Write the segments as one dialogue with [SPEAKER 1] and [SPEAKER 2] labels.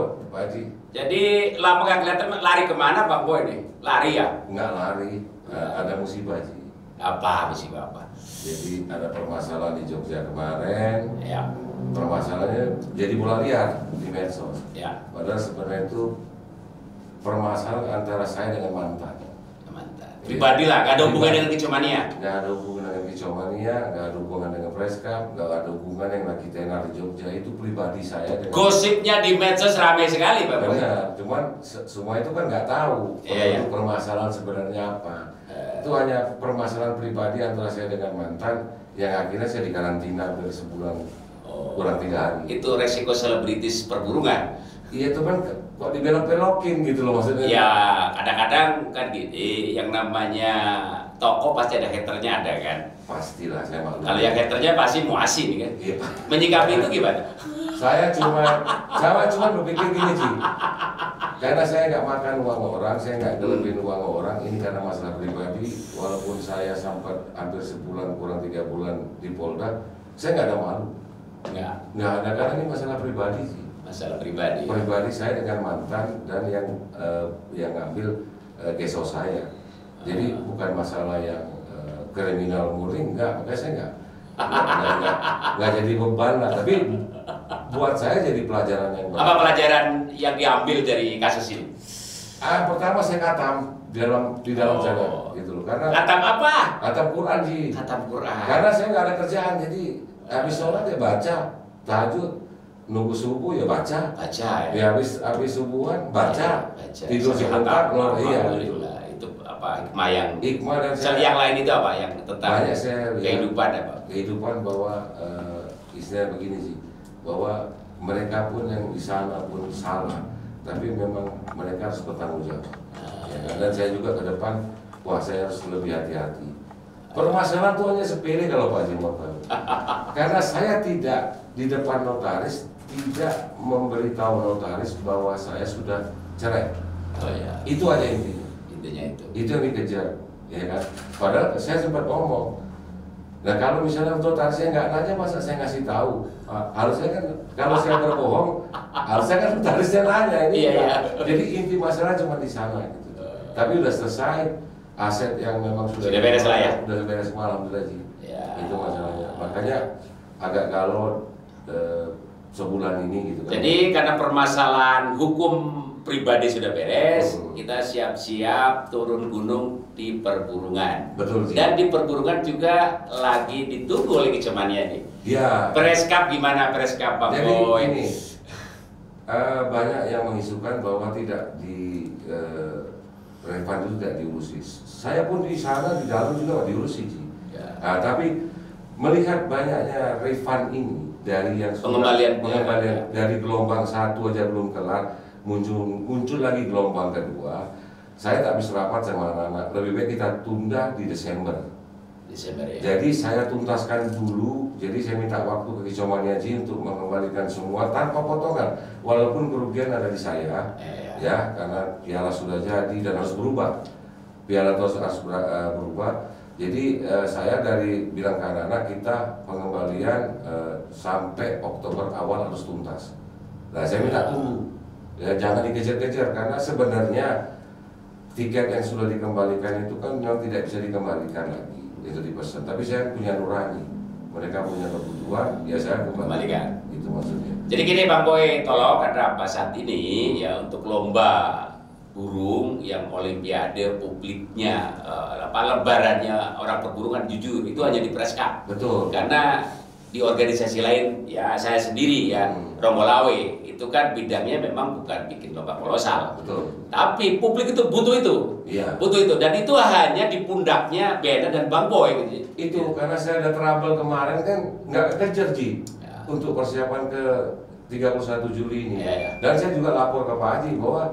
[SPEAKER 1] Halo, Pak Haji.
[SPEAKER 2] Jadi lama gak kelihatan, lari kemana Pak Boy nih? Lari ya?
[SPEAKER 1] Nggak lari, ada musibah Haji.
[SPEAKER 2] Apa musibah apa?
[SPEAKER 1] Jadi ada permasalahan di Jogja kemarin.
[SPEAKER 2] Ya.
[SPEAKER 1] Permasalahannya jadi bola liar di medsos.
[SPEAKER 2] Ya.
[SPEAKER 1] Padahal sebenarnya itu permasalahan antara saya dengan mantan.
[SPEAKER 2] Mantan. Pribadi lah, gak ada hubungan dengan kicomania.
[SPEAKER 1] Nggak ada hubungan dengan kicomania, nggak ada hubungan dengan Preskap, nggak ada hubungan yang lagi tenar di Jogja. Itu pribadi saya dengan...
[SPEAKER 2] Gosipnya di medsos ramai sekali Pak Boy.
[SPEAKER 1] Benar, cuman semua itu kan nggak tahu permasalahan sebenarnya apa. Itu hanya permasalahan pribadi antara saya dengan mantan yang akhirnya saya dikarantina dari sebulan kurang 3 hari.
[SPEAKER 2] Itu resiko selebritis perburungan.
[SPEAKER 1] Iya itu kan kok dibelok-belokin gitu loh maksudnya.
[SPEAKER 2] Ya kadang-kadang kan gini, yang namanya toko pasti ada haternya ada kan.
[SPEAKER 1] Pastilah saya maklum.
[SPEAKER 2] Kalau yang haternya pasti muasi nih kan.
[SPEAKER 1] Iya.
[SPEAKER 2] Menyikapi itu gimana?
[SPEAKER 1] Saya cuma berpikir gini sih. Karena saya nggak makan uang orang, saya nggak ngelebihin uang orang. Ini karena masalah pribadi. Walaupun saya sempat hampir sebulan kurang 3 bulan di Polda, saya nggak ada malu. Nggak ada, karena ini masalah pribadi sih.
[SPEAKER 2] Masalah pribadi.
[SPEAKER 1] Pribadi saya dengan mantan dan yang ngambil geso saya. Jadi bukan masalah yang kriminal murni, enggak. Makanya saya nggak jadi beban lah. Tapi buat saya jadi pelajaran yang baik.
[SPEAKER 2] Apa pelajaran yang diambil dari kasus ini?
[SPEAKER 1] Pertama saya katam di dalam sana gitu loh. Karena
[SPEAKER 2] Katam apa?
[SPEAKER 1] katam Quran sih.
[SPEAKER 2] Katam Quran.
[SPEAKER 1] Karena saya nggak ada kerjaan, jadi habis sholat ya baca, tahajud, nunggu subuh ya baca.
[SPEAKER 2] Baca ya.
[SPEAKER 1] Ya habis subuhan baca. Tidur
[SPEAKER 2] Sampai
[SPEAKER 1] sebentar,
[SPEAKER 2] khatam.
[SPEAKER 1] iya.
[SPEAKER 2] Alhamdulillah. Itu apa hikmah yang
[SPEAKER 1] Hikmah dan
[SPEAKER 2] yang lain itu apa yang tentang
[SPEAKER 1] banyak saya lihat
[SPEAKER 2] kehidupan apa?
[SPEAKER 1] kehidupan bahwa istilah begini sih, bahwa mereka pun yang di sana pun salah, tapi memang mereka harus bertanggung jawab. Ya, dan saya juga ke depan, wah saya harus lebih hati-hati. Permasalahan itu hanya sepele kalau Pak Haji mau tahu. Karena saya tidak di depan notaris tidak memberitahu notaris bahwa saya sudah cerai.
[SPEAKER 2] Oh ya.
[SPEAKER 1] Itu aja intinya.
[SPEAKER 2] Intinya itu.
[SPEAKER 1] Itu yang dikejar, ya kan? Padahal saya sempat ngomong. Nah kalau misalnya notarisnya nggak nanya, masa saya ngasih tahu? Harusnya kan kalau saya berbohong, harusnya kan notarisnya nanya ini.
[SPEAKER 2] Iya.
[SPEAKER 1] Jadi inti masalah cuma di sana gitu. Tapi udah selesai. Aset yang memang sudah
[SPEAKER 2] beres lah ya.
[SPEAKER 1] Sudah beres malam sudah sih.
[SPEAKER 2] Ya.
[SPEAKER 1] Itu masalahnya. Makanya agak galau sebulan ini gitu kan.
[SPEAKER 2] Jadi karena permasalahan hukum pribadi sudah beres, kita siap-siap turun gunung di perburungan.
[SPEAKER 1] Betul sih.
[SPEAKER 2] Dan di perburungan juga lagi ditunggu oleh kicomania nih.
[SPEAKER 1] Iya.
[SPEAKER 2] Preskap gimana Preskap Bang
[SPEAKER 1] Jadi
[SPEAKER 2] Boy?
[SPEAKER 1] ini banyak yang mengisukan bahwa tidak di refund itu tidak diurusi. Saya pun di sana di dalam juga nggak diurusi sih.
[SPEAKER 2] Ya.
[SPEAKER 1] Tapi melihat banyaknya refund ini dari yang
[SPEAKER 2] Pengembalian.
[SPEAKER 1] dari gelombang 1 aja belum kelar, muncul lagi gelombang kedua. Saya tak bisa rapat sama anak-anak. Lebih baik kita tunda di Desember.
[SPEAKER 2] Desember ya.
[SPEAKER 1] Jadi saya tuntaskan dulu. Jadi saya minta waktu ke Kicomania Haji untuk mengembalikan semua tanpa potongan. Walaupun kerugian ada di saya, ya karena piala sudah jadi dan harus berubah. Piala terus harus berubah. Jadi saya dari bilang ke anak-anak kita pengembalian sampai Oktober awal harus tuntas. Nah saya minta tunggu. Ya jangan dikejar-kejar karena sebenarnya tiket yang sudah dikembalikan itu kan memang tidak bisa dikembalikan lagi. Itu dipesan. Tapi saya punya nurani. Mereka punya kebutuhan, ya saya kembalikan. Itu maksudnya.
[SPEAKER 2] Jadi gini Bang Boy, tolong karena apa saat ini ya untuk lomba burung yang olimpiade publiknya lebarannya orang perburungan jujur itu hanya di Preskap.
[SPEAKER 1] Betul.
[SPEAKER 2] Karena di organisasi lain ya saya sendiri ya Rombolawe itu kan bidangnya memang bukan bikin lomba kolosal.
[SPEAKER 1] Betul.
[SPEAKER 2] Tapi publik itu butuh itu.
[SPEAKER 1] Iya.
[SPEAKER 2] Butuh itu dan itu hanya di pundaknya Bena dan Bang Boy gitu.
[SPEAKER 1] Itu karena saya ada trouble kemarin kan nggak kejar Ji untuk persiapan ke 31 Juli ini.
[SPEAKER 2] Ya.
[SPEAKER 1] Dan saya juga lapor ke Pak Haji bahwa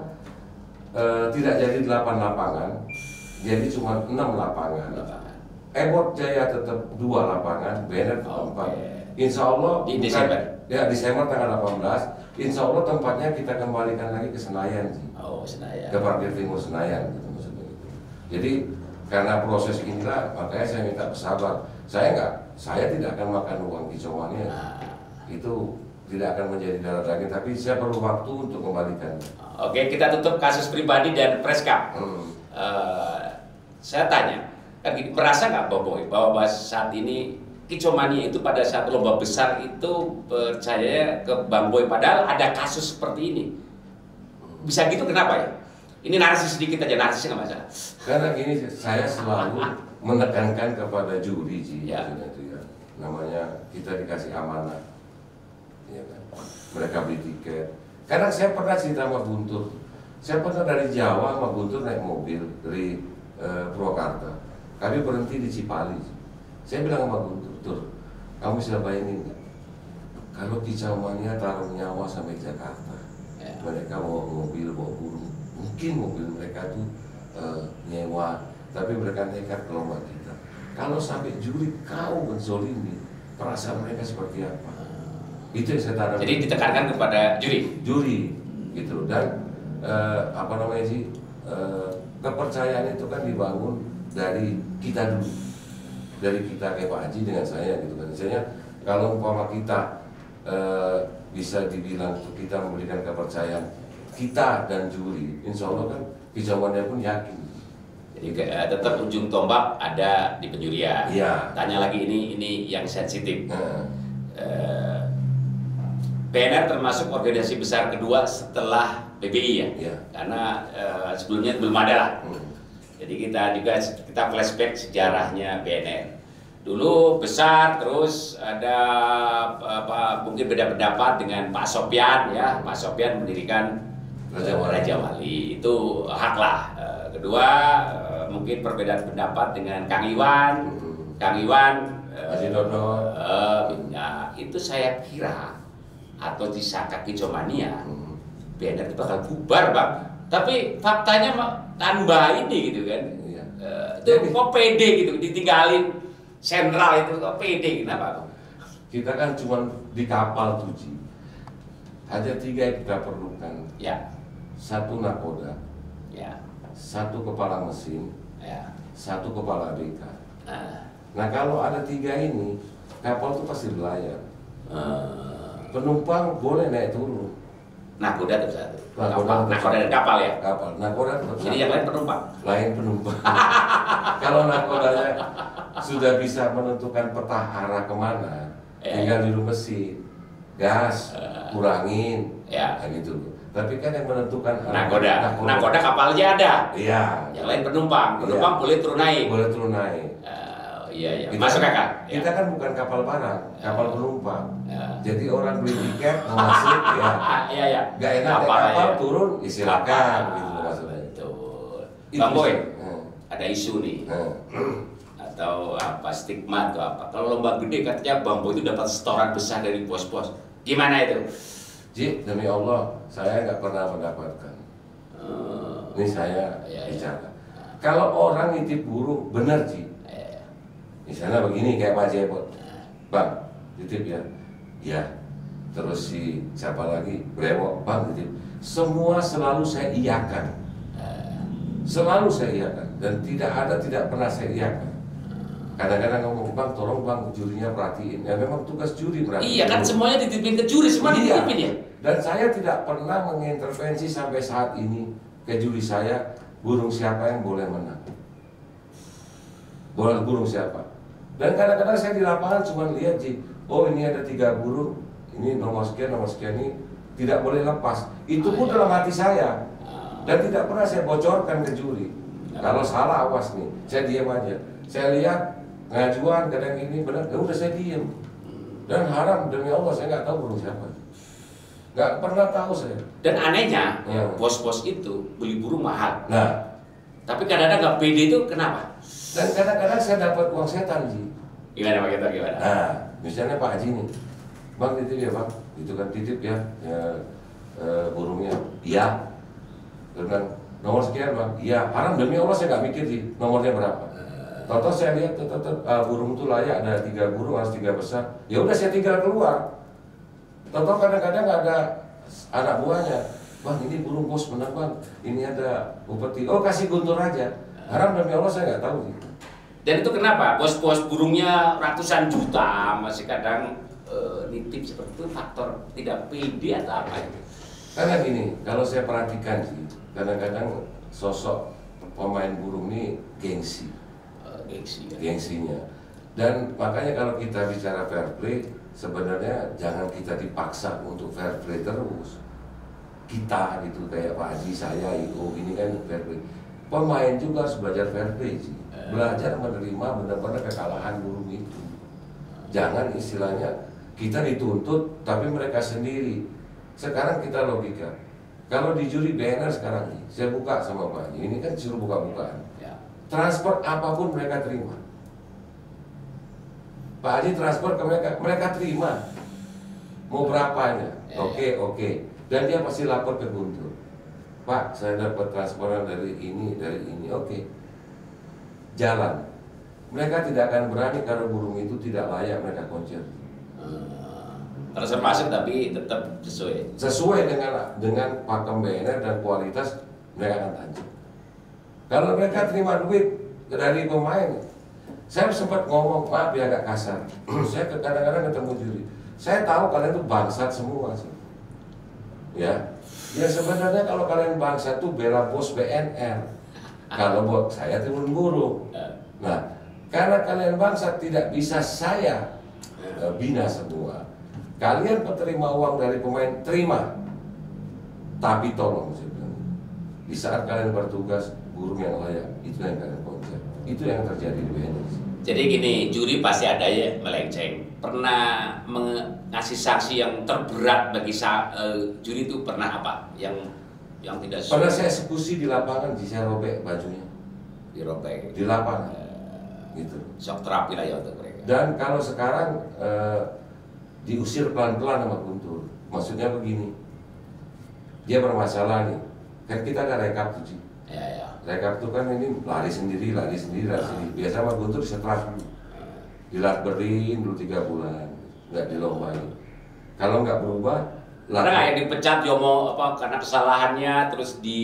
[SPEAKER 1] tidak jadi 8 lapangan, jadi cuma 6 lapangan. Ebot Jaya tetap 2 lapangan, Bennett 4. Insya Allah
[SPEAKER 2] di Desember.
[SPEAKER 1] Ya Desember tanggal 18. Insya Allah tempatnya kita kembalikan lagi ke Senayan sih.
[SPEAKER 2] Oh Senayan.
[SPEAKER 1] Ke Parkir Timur Senayan gitu maksudnya gitu. Jadi karena proses inilah makanya saya minta bersabar. Saya tidak akan makan uang kicauannya. Itu tidak akan menjadi darah daging, tapi saya perlu waktu untuk kembalikan.
[SPEAKER 2] Oke, kita tutup kasus pribadi dan Preskap. Saya tanya, kan merasa nggak Bang Boy bahwa saat ini Kicomania itu pada saat lomba besar itu percaya ke Bang Boy, padahal ada kasus seperti ini. Bisa gitu kenapa ya? Ini narasi sedikit aja, narasi nggak masalah.
[SPEAKER 1] Karena gini, saya selalu menekankan kepada juri sih,
[SPEAKER 2] ya.
[SPEAKER 1] Itu ya. Namanya kita dikasih amanah, ya kan? Mereka beli tiket. Karena saya pernah cerita sama Guntur, saya pernah dari Jawa sama Guntur naik mobil dari Purwakarta. Kami berhenti di Cipali. Saya bilang sama Guntur, kamu bisa bayangin nggak? Kalau Kicomania taruh nyawa sampai Jakarta, mereka bawa mobil, bawa burung. Mungkin mobil mereka tuh nyewa, tapi mereka nekat ke lomba kita. Kalau sampai juri kau menzolimi, perasaan mereka seperti apa? Itu yang saya tanam.
[SPEAKER 2] Jadi ditekankan kepada juri,
[SPEAKER 1] gitu. Dan apa namanya sih, kepercayaan itu kan dibangun dari kita dulu, dari kita kayak Pak Haji dengan saya gitu kan. Misalnya kalau umpama kita bisa dibilang kita memberikan kepercayaan kita dan juri, insya Allah kan Kicomania pun yakin.
[SPEAKER 2] Jadi tetap ujung tombak ada di penjurian.
[SPEAKER 1] Iya.
[SPEAKER 2] Tanya lagi ini yang sensitif. PNR termasuk organisasi besar kedua setelah PBI ya.
[SPEAKER 1] Iya.
[SPEAKER 2] Karena sebelumnya belum ada lah. Jadi kita flashback sejarahnya PNR. Dulu besar, terus ada mungkin beda pendapat dengan Pak Sopyan ya. Pak Sopyan mendirikan Raja Wali, itu hak lah. Kedua mungkin perbedaan pendapat dengan Kang Iwan,
[SPEAKER 1] Haji Dodo.
[SPEAKER 2] ya, itu saya kira atau disangka Kicomania, PNR itu bakal bubar Bang. Tapi faktanya tambah ini gitu kan. Itu kok pede gitu, ditinggalin sentral itu kok pede, kenapa Bang?
[SPEAKER 1] Kita kan cuma di kapal 7. Ada 3 yang kita perlukan.
[SPEAKER 2] Ya.
[SPEAKER 1] 1 nakoda,
[SPEAKER 2] Ya.
[SPEAKER 1] 1 kepala mesin,
[SPEAKER 2] Ya.
[SPEAKER 1] 1 kepala ABK. Nah kalau ada 3 ini, kapal itu pasti berlayar. Penumpang boleh naik turun.
[SPEAKER 2] Nakoda tetap satu.
[SPEAKER 1] Nakoda
[SPEAKER 2] dan kapal ya.
[SPEAKER 1] Kapal, nakoda tetap
[SPEAKER 2] Jadi yang lain penumpang.
[SPEAKER 1] Lain penumpang. Kalau nakodanya sudah bisa menentukan peta arah kemana, tinggal di mesin, gas, kurangin,
[SPEAKER 2] Ya.
[SPEAKER 1] gitu. Tapi kan yang menentukan
[SPEAKER 2] Nakoda kapalnya ada.
[SPEAKER 1] Iya.
[SPEAKER 2] Yang lain penumpang boleh turun naik.
[SPEAKER 1] Boleh turun naik.
[SPEAKER 2] Iya.
[SPEAKER 1] Kita,
[SPEAKER 2] Masuk kakak.
[SPEAKER 1] Kita kan bukan kapal barang, kapal penumpang.
[SPEAKER 2] Ya.
[SPEAKER 1] Jadi orang beli tiket mau masuk, ya.
[SPEAKER 2] Iya.
[SPEAKER 1] Gak enak kapal turun, silakan gitu maksudnya.
[SPEAKER 2] Betul.
[SPEAKER 1] Itu
[SPEAKER 2] Bang Boy,
[SPEAKER 1] sih.
[SPEAKER 2] ada isu nih. Atau apa stigma atau apa. Kalau lomba gede katanya Bang Boy itu dapat setoran besar dari bos-bos. Gimana itu?
[SPEAKER 1] Ji, demi Allah, saya nggak pernah mendapatkan. Ini saya bicara. Kalau orang nitip burung, benar Ji. Misalnya begini kayak Pak Jepot, Bang, titip ya. Ya. Terus si siapa lagi? Brewok, Bang, titip. Semua selalu saya iyakan. Selalu saya iyakan. Dan tidak pernah saya iyakan. Kadang-kadang ngomong, Bang, tolong Bang, jurinya perhatiin. Ya memang tugas juri perhatiin.
[SPEAKER 2] Iya kan semuanya dititipin ke juri, semua dititipin ya.
[SPEAKER 1] Dan saya tidak pernah mengintervensi sampai saat ini ke juri saya, burung siapa yang boleh menang. Burung siapa. Dan kadang-kadang saya di lapangan cuma lihat sih, oh ini ada 3 burung, ini nomor sekian ini tidak boleh lepas. Itu pun dalam hati saya. Dan tidak pernah saya bocorkan ke juri. Kalau salah awas nih, saya diam aja. Saya lihat pengajuan kadang ini benar, ya udah saya diam. Dan haram demi Allah saya nggak tahu burung siapa. Nggak pernah tahu saya.
[SPEAKER 2] Dan anehnya, bos-bos itu beli burung mahal.
[SPEAKER 1] Nah,
[SPEAKER 2] tapi kadang-kadang nggak pede itu kenapa?
[SPEAKER 1] Dan kadang-kadang saya dapat uang setan sih.
[SPEAKER 2] Gimana Pak Ketua, gimana?
[SPEAKER 1] Nah, misalnya Pak Haji nih, Bang titip ya Bang, itu kan titip ya, burungnya. Iya. Dia bilang, nomor sekian Bang. Iya, haram demi Allah saya nggak mikir sih nomornya berapa. Tahu-tahu saya lihat burung itu layak, ada 3 burung, harus 3 besar. Ya udah saya tinggal keluar. Tahu-tahu kadang-kadang ada anak buahnya, Bang ini burung bos menang Bang, ini ada upeti. Oh kasih Guntur aja. Haram demi Allah saya nggak tahu sih.
[SPEAKER 2] Dan itu kenapa? Bos-bos burungnya ratusan juta masih kadang nitip seperti itu faktor tidak pede atau apa itu?
[SPEAKER 1] Karena gini, kalau saya perhatikan sih, kadang-kadang sosok pemain burung ini gengsi,
[SPEAKER 2] Gengsi kan?
[SPEAKER 1] gengsinya. Dan makanya kalau kita bicara fair play, sebenarnya jangan kita dipaksa untuk fair play terus. Kita gitu kayak Pak Haji, saya, Iko, ini kan fair play. Pemain juga harus belajar fair play sih. Belajar menerima benar-benar kekalahan burung itu. Jangan istilahnya kita dituntut tapi mereka sendiri. Sekarang kita logika. Kalau di juri BNR sekarang nih, saya buka sama Pak Haji, ini kan suruh buka-bukaan.
[SPEAKER 2] Ya.
[SPEAKER 1] Transfer apapun mereka terima. Pak Haji transfer ke mereka, mereka terima. Mau berapanya? Oke. Dan dia pasti lapor ke Guntur. Pak, saya dapat transferan dari ini, oke. Jalan. Mereka tidak akan berani kalau burung itu tidak layak mereka konser.
[SPEAKER 2] Transfer masuk tapi tetap sesuai.
[SPEAKER 1] Sesuai dengan pakem BNR dan kualitas mereka akan lanjut. Kalau mereka terima duit dari pemain, saya sempat ngomong, maaf ya agak kasar. Saya kadang-kadang ketemu juri. Saya tahu kalian tuh bangsat semua sih. Ya sebenarnya kalau kalian bangsat tuh bela bos BNR. Kalau buat saya turun burung. Nah, karena kalian bangsat tidak bisa saya bina semua. Kalian penerima uang dari pemain, terima. Tapi tolong saya bilang, di saat kalian bertugas burung yang layak, itu yang kalian konser. Itu yang terjadi di BNR.
[SPEAKER 2] Jadi gini, juri pasti ada ya melenceng. Pernah ngasih sanksi yang terberat bagi juri itu pernah apa? Yang tidak sesuai?
[SPEAKER 1] Pernah saya eksekusi di lapangan, saya robek bajunya.
[SPEAKER 2] Dirobek.
[SPEAKER 1] Di lapangan. Gitu.
[SPEAKER 2] Shock terapi lah ya untuk mereka.
[SPEAKER 1] Dan kalau sekarang diusir pelan-pelan sama Guntur. Maksudnya begini, dia bermasalah nih. Kan kita ada rekap tuh,
[SPEAKER 2] Ya.
[SPEAKER 1] rekap tuh kan ini lari sendiri. Biasa sama Guntur disetrap dulu. Dilakberin dulu 3 bulan, nggak dilombain. Kalau nggak berubah,
[SPEAKER 2] Karena nggak yang dipecat Yomo apa karena kesalahannya terus di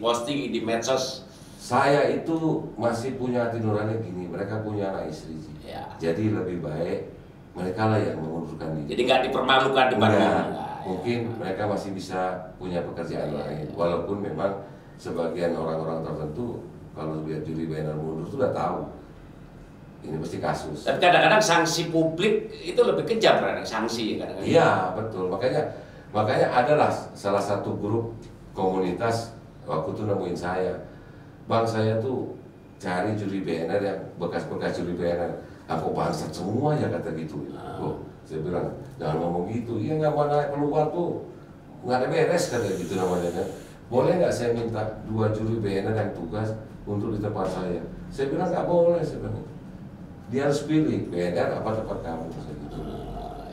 [SPEAKER 2] posting di medsos.
[SPEAKER 1] Saya itu masih punya hati nurani gini, mereka punya anak istri sih.
[SPEAKER 2] Ya.
[SPEAKER 1] Jadi lebih baik mereka lah yang mengundurkan diri.
[SPEAKER 2] Jadi nggak dipermalukan di depan
[SPEAKER 1] Enggak,
[SPEAKER 2] umum.
[SPEAKER 1] mungkin mereka masih bisa punya pekerjaan lain. Walaupun memang sebagian orang-orang tertentu kalau lihat juri BNR mundur sudah tahu ini pasti kasus.
[SPEAKER 2] Tapi kadang-kadang sanksi publik itu lebih kejam kan sanksi kadang-kadang.
[SPEAKER 1] Iya betul, makanya adalah salah satu grup komunitas waktu itu nemuin saya, bang saya tuh cari juri BNR yang bekas-bekas juri BNR, aku bangsat semua ya kata gitu. Oh, saya bilang jangan ngomong gitu, iya nggak mau naik keluar tuh nggak ada beres kata gitu namanya kan. Boleh nggak saya minta 2 juri BNR yang tugas untuk di tempat saya? Saya bilang nggak boleh, saya bilang. Dia harus pilih BNR apa tempat kamu gitu.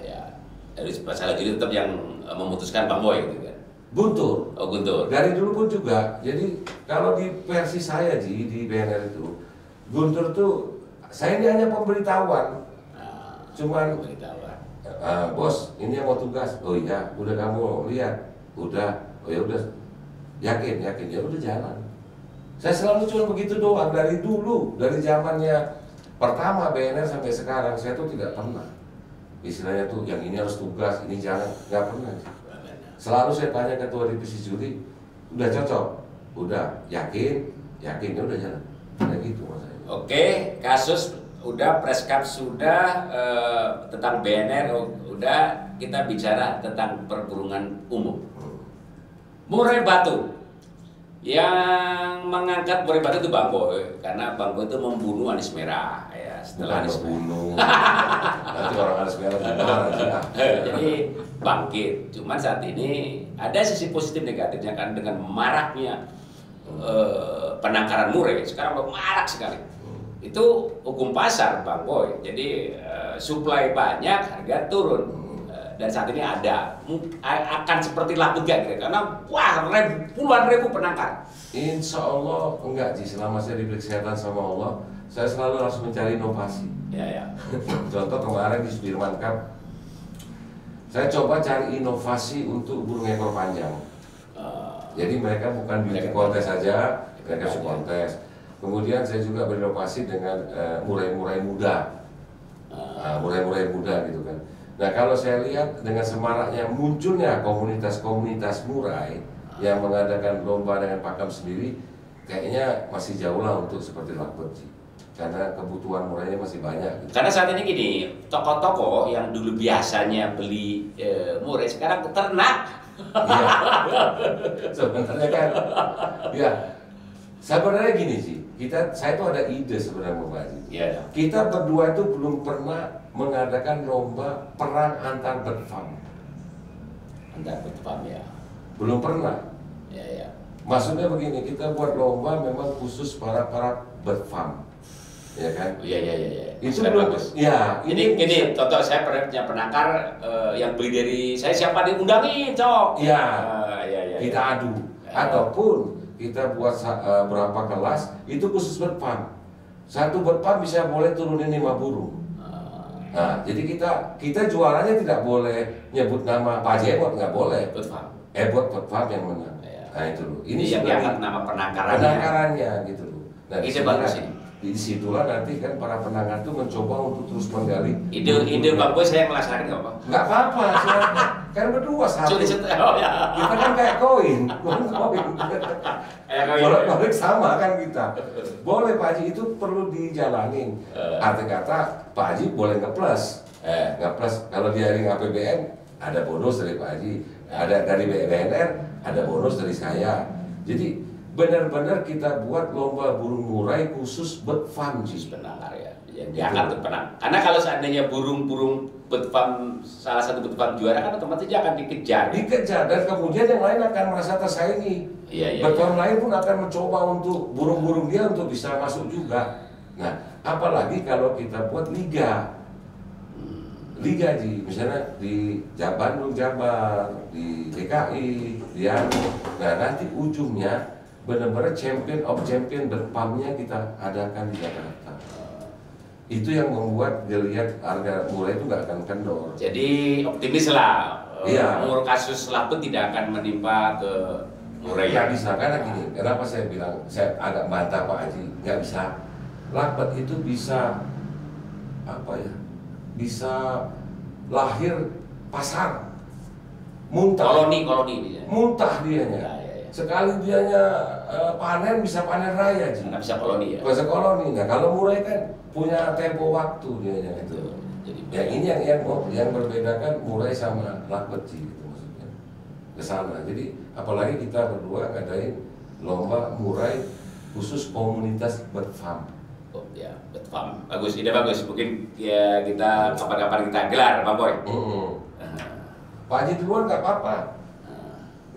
[SPEAKER 2] Ya. Jadi masalah juri tetap yang memutuskan Bang Boy gitu kan.
[SPEAKER 1] Guntur.
[SPEAKER 2] Oh Guntur.
[SPEAKER 1] Dari dulu pun juga. Jadi kalau di versi saya di BNR itu, Guntur tuh saya ini hanya pemberitahuan. Cuman
[SPEAKER 2] Pemberitahuan.
[SPEAKER 1] Bos, ini yang mau tugas. Oh iya, udah kamu lihat. Udah. Oh ya udah. Yakin ya udah jalan. Saya selalu cuma begitu doang dari dulu, dari zamannya pertama BNR sampai sekarang saya tuh tidak pernah istilahnya tuh yang ini harus tugas, ini jangan, nggak pernah. Selalu saya tanya ketua divisi juri, udah cocok, udah yakin ya udah jalan, kayak gitu maksudnya.
[SPEAKER 2] Oke, kasus udah preskap sudah tentang BNR udah, kita bicara tentang perburungan umum. Murai Batu yang mengangkat Murai Batu itu Bang Boy, karena Bang Boy itu membunuh Anis Merah ya. Setelah Anis
[SPEAKER 1] bunuh, nanti orang Anis Merah gimana?
[SPEAKER 2] Jadi bangkit. Cuman saat ini ada sisi positif negatifnya kan dengan maraknya penangkaran murai. Sekarang marak sekali. Itu hukum pasar Bang Boy. Jadi supply banyak, harga turun. Dan saat ini akan seperti laku gak karena wah puluhan ribu penangkar.
[SPEAKER 1] Insya Allah enggak sih, selama saya diberi kesehatan sama Allah, saya selalu harus mencari inovasi.
[SPEAKER 2] Ya.
[SPEAKER 1] Contoh kemarin di Sudirman Cup, saya coba cari inovasi untuk burung ekor panjang. Jadi mereka bukan beauty kontes saja, mereka kontes. Kemudian saya juga berinovasi dengan murai-murai muda, murai-murai muda gitu kan. Nah kalau saya lihat dengan semaraknya munculnya komunitas-komunitas murai yang mengadakan lomba dengan pakem sendiri, kayaknya masih jauh lah untuk seperti lakbet sih. Karena kebutuhan murainya masih banyak. Gitu.
[SPEAKER 2] Karena saat ini gini, toko-toko yang dulu biasanya beli murai sekarang ternak.
[SPEAKER 1] Iya. Sebenarnya kan, ya sebenarnya gini sih. Saya tuh ada ide sebenarnya Pak Haji.
[SPEAKER 2] Iya.
[SPEAKER 1] Kita berdua itu belum pernah mengadakan lomba perang antar berfam.
[SPEAKER 2] Antar berfam ya.
[SPEAKER 1] Belum pernah.
[SPEAKER 2] Ya.
[SPEAKER 1] Maksudnya begini, kita buat lomba memang khusus para berfam. Ya kan?
[SPEAKER 2] Iya.
[SPEAKER 1] Itu belum. Ya.
[SPEAKER 2] Ini contoh saya pernah punya penangkar yang beli dari saya, siapa diundangin, Cok?
[SPEAKER 1] Iya.
[SPEAKER 2] Iya.
[SPEAKER 1] Kita adu. Ataupun kita buat berapa kelas itu khusus berfam. Satu berfam bisa boleh turunin 5 burung. Nah, jadi kita juaranya tidak boleh nyebut nama Pak Haji Ebot, nggak boleh.
[SPEAKER 2] Berfam.
[SPEAKER 1] Ebot berfam yang menang. Nah itu loh.
[SPEAKER 2] Ini yang diangkat nama penangkarannya.
[SPEAKER 1] Penangkarannya gitu loh. Nah,
[SPEAKER 2] ide bagus ini.
[SPEAKER 1] Di situlah nanti kan para penangkar itu mencoba untuk terus menggali.
[SPEAKER 2] Ide Bang Boy saya melaksanakan nggak apa?
[SPEAKER 1] Nggak apa-apa, silakan. Kan berdua satu.
[SPEAKER 2] Ya.
[SPEAKER 1] Kita kan kayak koin. Bolak-balik sama kan kita. Boleh Pak Haji, itu perlu dijalanin. Arti kata Pak Haji boleh ngeplus. Ngeplus kalau di jaring APBN ada bonus dari Pak Haji, ada dari BNR ada bonus dari saya. Jadi benar-benar kita buat lomba burung murai khusus berfam sih.
[SPEAKER 2] Penangkar ya. Diangkat penang. Karena kalau seandainya burung-burung berfam, salah satu berfam juara kan otomatis dia akan dikejar.
[SPEAKER 1] Dikejar dan kemudian yang lain akan merasa tersaingi.
[SPEAKER 2] Iya.
[SPEAKER 1] Berfam lain pun akan mencoba untuk burung-burung dia untuk bisa masuk juga. Nah, apalagi kalau kita buat liga. Liga misalnya di Bandung, Jabar, di DKI, nah nanti ujungnya benar-benar champion of champion berfamnya kita adakan di Jakarta. Itu yang membuat dilihat harga murai itu nggak akan kendor.
[SPEAKER 2] Jadi optimis lah.
[SPEAKER 1] Iya.
[SPEAKER 2] Kasus lakbet tidak akan menimpa ke murai.
[SPEAKER 1] Nggak bisa, karena gini. Kenapa saya bilang saya agak bantah Pak Haji? Nggak bisa. Lakbet itu bisa apa ya? Bisa lahir pasar. Muntah.
[SPEAKER 2] Koloni.
[SPEAKER 1] Muntah dianya.
[SPEAKER 2] Ya.
[SPEAKER 1] Sekali dianya panen bisa panen raya Ji.
[SPEAKER 2] Nggak bisa koloni ya.
[SPEAKER 1] Bisa koloni. Nah kalau murai kan punya tempo waktu dianya itu.
[SPEAKER 2] Jadi
[SPEAKER 1] Ya ini yang berbedakan murai sama lakbet Ji gitu maksudnya. Kesana. Jadi apalagi kita berdua ngadain lomba murai khusus komunitas berfam.
[SPEAKER 2] Oh ya, berfam. Bagus, ide bagus. Mungkin ya kita kapan-kapan kita gelar, Bang Boy.
[SPEAKER 1] Pak Haji duluan nggak apa-apa.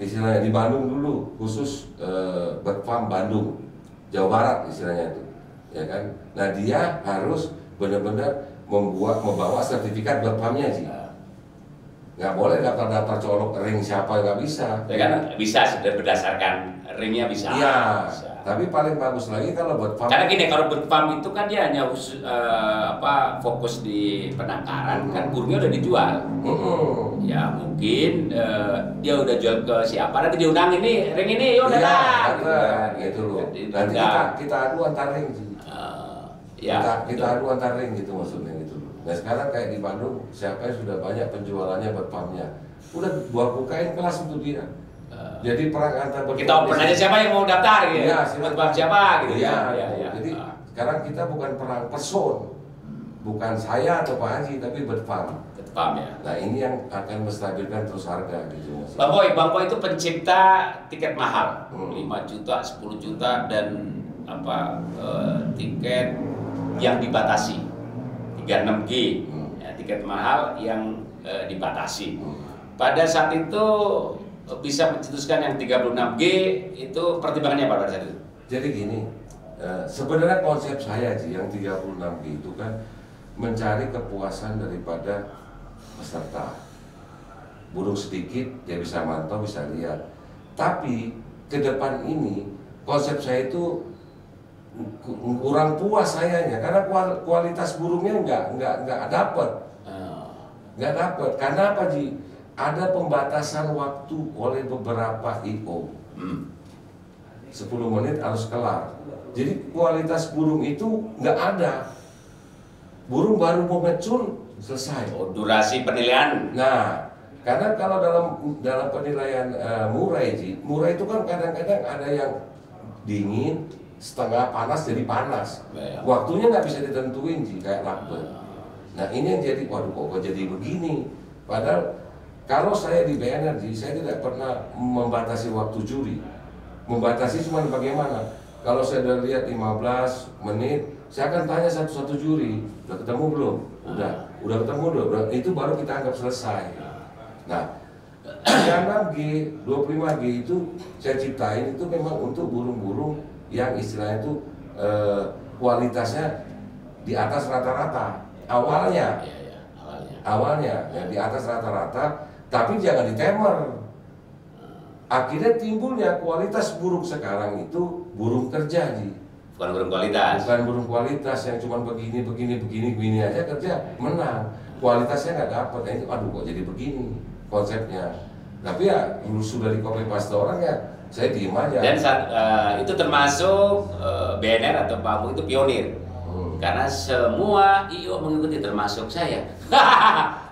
[SPEAKER 1] Istilahnya di Bandung dulu khusus berfam Bandung, Jawa Barat istilahnya itu, ya kan? Nah dia harus benar-benar membawa sertifikat berfamnya sih. Nggak boleh daftar colok ring siapa, nggak bisa.
[SPEAKER 2] Ya kan bisa berdasarkan ringnya bisa.
[SPEAKER 1] Iya. Tapi paling bagus lagi kalau berfam.
[SPEAKER 2] Karena gini, kalau berfam itu kan dia hanya fokus di penangkaran, kan burungnya udah dijual. Ya mungkin dia udah jual ke siapa, nanti diundang ini ring ini, yuk datang.
[SPEAKER 1] Gitu loh. Nanti kita adu antar ring sih. Kita adu antar ring gitu maksudnya gitu loh. Nah sekarang kayak di Bandung, siapa yang sudah banyak penjualannya berfamnya, udah bukain kelas untuk dia. Jadi perang antar berfam.
[SPEAKER 2] Kita open aja siapa yang mau daftar gitu.
[SPEAKER 1] Iya,
[SPEAKER 2] berfam siapa gitu.
[SPEAKER 1] Iya. Jadi sekarang kita bukan perang person, bukan saya atau Pak Haji, tapi berfam.
[SPEAKER 2] Berfam ya.
[SPEAKER 1] Nah ini yang akan menstabilkan terus harga gitu.
[SPEAKER 2] Bang Boy itu pencipta tiket mahal, 5 juta, 10 juta dan tiket yang dibatasi 36G, ya, tiket mahal yang dibatasi. Pada saat itu bisa mencetuskan yang 36G itu pertimbangannya apa pada saat itu?
[SPEAKER 1] Jadi gini, sebenarnya konsep saya sih yang 36G itu kan mencari kepuasan daripada peserta. Burung sedikit dia bisa mantau, bisa lihat. Tapi ke depan ini konsep saya itu kurang puas sayanya karena kualitas burungnya nggak dapat. Nggak dapat. Karena apa Ji? Ada pembatasan waktu oleh beberapa IO. 10 menit harus kelar. Jadi kualitas burung itu nggak ada. Burung baru mau ngecun selesai.
[SPEAKER 2] Oh, durasi penilaian.
[SPEAKER 1] Nah, karena kalau dalam penilaian murai, Ji, murai itu kan kadang-kadang ada yang dingin, setengah panas jadi panas. Waktunya nggak bisa ditentuin, Ji, kayak lakban. Nah, ini yang jadi, waduh kok jadi begini. Padahal kalau saya di BNR, Ji, saya tidak pernah membatasi waktu juri. Membatasi cuma bagaimana? Kalau saya udah lihat 15 menit, saya akan tanya satu-satu juri, udah ketemu belum? Udah ketemu belum? Itu baru kita anggap selesai. Nah, 36G, 25G itu saya ciptain itu memang untuk burung-burung yang istilahnya itu kualitasnya di atas rata-rata. Awalnya ya, di atas rata-rata, tapi jangan ditemer. Akhirnya timbulnya kualitas burung sekarang itu burung kerja, Ji.
[SPEAKER 2] Bukan burung kualitas.
[SPEAKER 1] Bukan burung kualitas yang cuma begini aja kerja menang. Kualitasnya nggak dapat. Nah, itu aduh kok jadi begini konsepnya. Tapi ya sudah di copy paste orang ya, saya diem aja.
[SPEAKER 2] Dan itu termasuk BNR atau Pak Abu itu pionir. Karena semua IO mengikuti termasuk saya.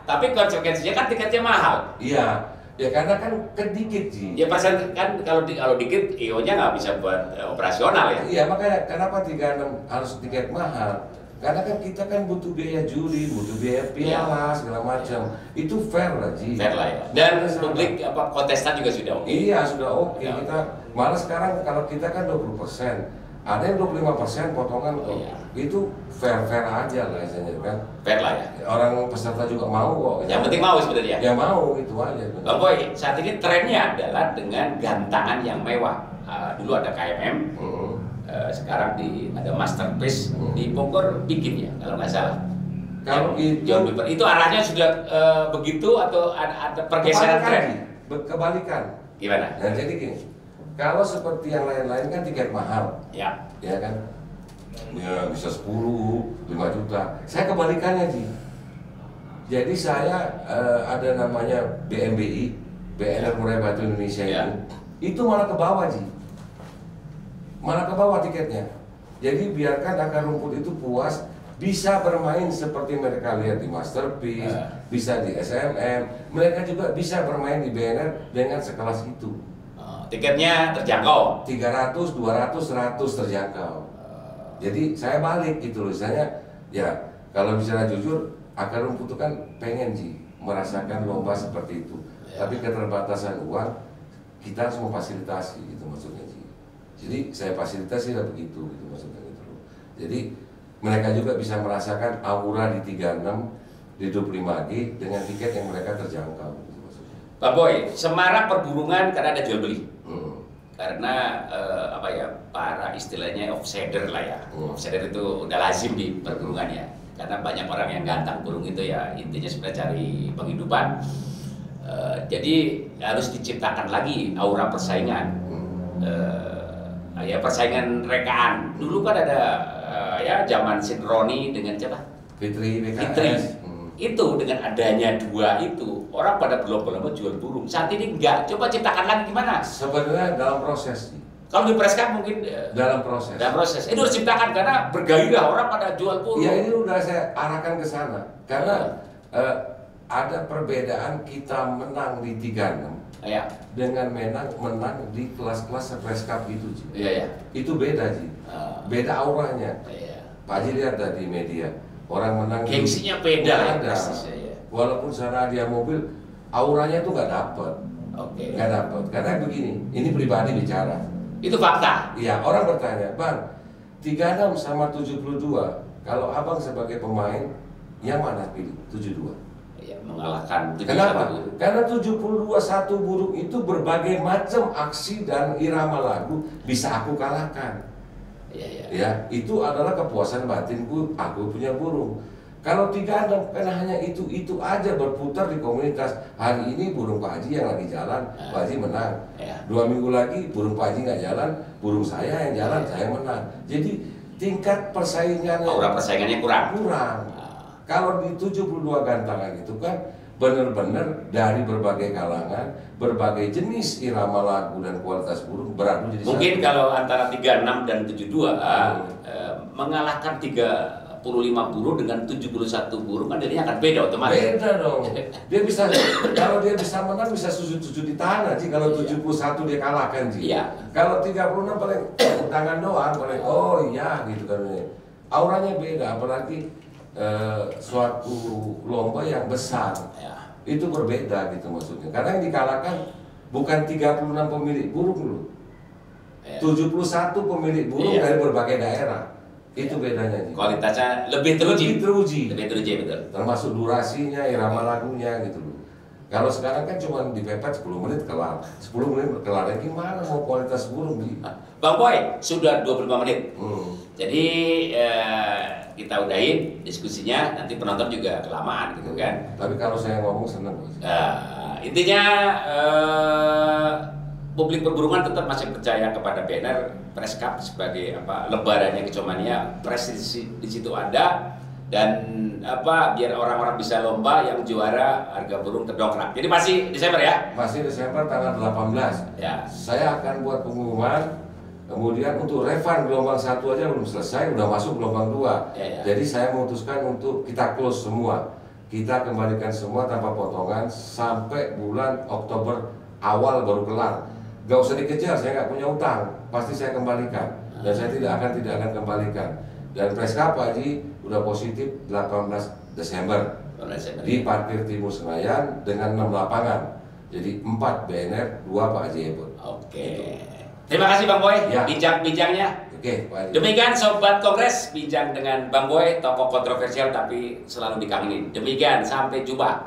[SPEAKER 2] Tapi konsekuensinya kan tiketnya mahal.
[SPEAKER 1] Iya. Ya karena kan kedikit, Ji.
[SPEAKER 2] Ya persen kan kalau dikit IO-nya nggak bisa buat operasional ya.
[SPEAKER 1] Iya, makanya kenapa 36 harus tiket mahal? Karena kan kita kan butuh biaya juri, butuh biaya piala segala macam. Itu fair lah, Ji.
[SPEAKER 2] Fair lah ya. Dan publik kontestan juga sudah oke.
[SPEAKER 1] Iya, sudah oke. Kita malah sekarang kalau kita kan 20%. Ada yang 25% potongan kok. Itu fair aja lah istilahnya kan.
[SPEAKER 2] Fair lah ya.
[SPEAKER 1] Orang peserta juga mau kok.
[SPEAKER 2] Yang penting mau sebenarnya.
[SPEAKER 1] Ya mau itu aja.
[SPEAKER 2] Bang Boy, saat ini trennya adalah dengan gantangan yang mewah. Dulu ada KMM, sekarang ada Masterpiece di Bogor bikin ya kalau nggak salah.
[SPEAKER 1] Kalau
[SPEAKER 2] itu arahnya sudah begitu atau ada pergeseran tren?
[SPEAKER 1] Kebalikan.
[SPEAKER 2] Gimana?
[SPEAKER 1] Nah, jadi gini. Kalau seperti yang lain-lain kan tiket mahal,
[SPEAKER 2] ya
[SPEAKER 1] kan, ya bisa 10, 5 juta. Saya kebalikannya, Ji. Jadi saya ada namanya BMBI, BNR Murai Batu Indonesia itu malah ke bawah, Ji. Malah ke bawah tiketnya. Jadi biarkan akar rumput itu puas, bisa bermain seperti mereka lihat di Masterpiece, bisa di SMM, mereka juga bisa bermain di BNR dengan sekelas itu.
[SPEAKER 2] Tiketnya terjangkau
[SPEAKER 1] 300, 200, 100 terjangkau. Jadi saya balik gitu loh. Saya ya kalau bicara jujur, akar rumput itu kan pengen sih merasakan lomba seperti itu. Tapi keterbatasan uang kita harus memfasilitasi gitu maksudnya sih. Jadi saya fasilitasi lah begitu gitu maksudnya gitu loh. Jadi mereka juga bisa merasakan aura di 36, di 25G dengan tiket yang mereka terjangkau gitu maksudnya.
[SPEAKER 2] Pak Boy, Semarang perburungan karena ada jual beli. Karena para istilahnya offsider lah ya. Offsider itu udah lazim di perburungan ya. Karena banyak orang yang gantang burung itu ya intinya sebenarnya cari penghidupan. Jadi harus diciptakan lagi aura persaingan. Ya persaingan rekaan. Dulu kan ada ya zaman Sinroni dengan siapa?
[SPEAKER 1] Fitri BKS.
[SPEAKER 2] Itu dengan adanya dua itu orang pada berlomba-lomba jual burung. Saat ini enggak. Coba ciptakan lagi gimana?
[SPEAKER 1] Sebenarnya dalam proses.
[SPEAKER 2] Kalau di Preskap mungkin
[SPEAKER 1] dalam proses.
[SPEAKER 2] Dalam proses. Itu harus ciptakan karena bergairah orang pada jual burung.
[SPEAKER 1] Ya ini udah saya arahkan ke sana. Karena ada perbedaan kita menang di 36 dengan menang di kelas-kelas Preskap itu, Ji. Itu beda, Ji. Beda auranya. Pak Haji lihat tadi media. Orang menang
[SPEAKER 2] gengsinya beda
[SPEAKER 1] ada. Walaupun sana dia mobil, auranya tuh nggak dapet. Nggak dapet. Karena begini, ini pribadi bicara.
[SPEAKER 2] Itu fakta.
[SPEAKER 1] Iya, orang bertanya, Bang, 36 sama 72, kalau abang sebagai pemain, yang mana pilih? 72.
[SPEAKER 2] Iya, mengalahkan 71.
[SPEAKER 1] Kenapa? Karena 72 satu burung itu berbagai macam aksi dan irama lagu bisa aku kalahkan. Ya, itu adalah kepuasan batinku, aku punya burung. Kalau 36 kan hanya itu aja berputar di komunitas. Hari ini burung Pak Haji yang lagi jalan, Pak Haji menang. 2 minggu lagi burung Pak Haji nggak jalan, burung saya yang jalan, saya menang. Jadi tingkat persaingannya,
[SPEAKER 2] aura persaingannya kurang.
[SPEAKER 1] Kalau di 72 gantangan itu kan benar-benar dari berbagai kalangan, berbagai jenis irama lagu dan kualitas burung beradu jadi
[SPEAKER 2] mungkin satu. Kalau antara 36 dan 72 mengalahkan 3 buruh dengan 71 buruh kan jadinya akan beda otomatis.
[SPEAKER 1] Beda dong. Dia bisa, kalau dia bisa menang bisa sujud-sujud di tanah Ji. Kalau 71 dia kalahkan Ji.
[SPEAKER 2] Iya.
[SPEAKER 1] Kalau 36 paling tangan doang paling oh iya gitu kan. Auranya beda, apalagi suatu lomba yang besar.
[SPEAKER 2] Ya.
[SPEAKER 1] Itu berbeda gitu maksudnya. Karena yang dikalahkan bukan 36 pemilik burung loh.
[SPEAKER 2] Ya.
[SPEAKER 1] 71 pemilik burung
[SPEAKER 2] Iya.
[SPEAKER 1] dari berbagai daerah. Itu bedanya Ji.
[SPEAKER 2] Kualitasnya lebih teruji.
[SPEAKER 1] Lebih
[SPEAKER 2] teruji betul.
[SPEAKER 1] Termasuk durasinya, irama lagunya gitu loh. Kalau sekarang kan cuma dipepet 10 menit kelar. 10 menit kelar, gimana mau kualitas burung Ji?
[SPEAKER 2] Bang Boy, sudah 25 menit. Jadi kita udahin diskusinya, nanti penonton juga kelamaan gitu kan.
[SPEAKER 1] Tapi kalau saya ngomong seneng Bos.
[SPEAKER 2] Intinya publik perburungan tetap masih percaya kepada BNR Press Cup sebagai lebarannya Kecomania. Press di situ ada, dan biar orang-orang bisa lomba, yang juara harga burung terdongkrak. Jadi masih Desember ya?
[SPEAKER 1] Masih Desember tanggal 18.
[SPEAKER 2] Ya.
[SPEAKER 1] Saya akan buat pengumuman. Kemudian untuk refund gelombang 1 aja belum selesai, udah masuk gelombang 2.
[SPEAKER 2] Ya.
[SPEAKER 1] Jadi saya memutuskan untuk kita close semua. Kita kembalikan semua tanpa potongan sampai bulan Oktober awal baru kelar. Gak usah dikejar, saya nggak punya utang, pasti saya kembalikan. Dan saya tidak akan kembalikan. Dan Press Cup Haji udah positif 18 Desember di Parkir Timur Senayan dengan 6 lapangan. Jadi 4 BNR, 2 Pak Haji Ebon.
[SPEAKER 2] Oke. Terima kasih Bang Boy,
[SPEAKER 1] Ya.
[SPEAKER 2] bincang-bincangnya.
[SPEAKER 1] Oke, Pak Haji.
[SPEAKER 2] Demikian Sobat Kongres, bincang dengan Bang Boy, tokoh kontroversial tapi selalu dikangenin. Demikian, sampai jumpa.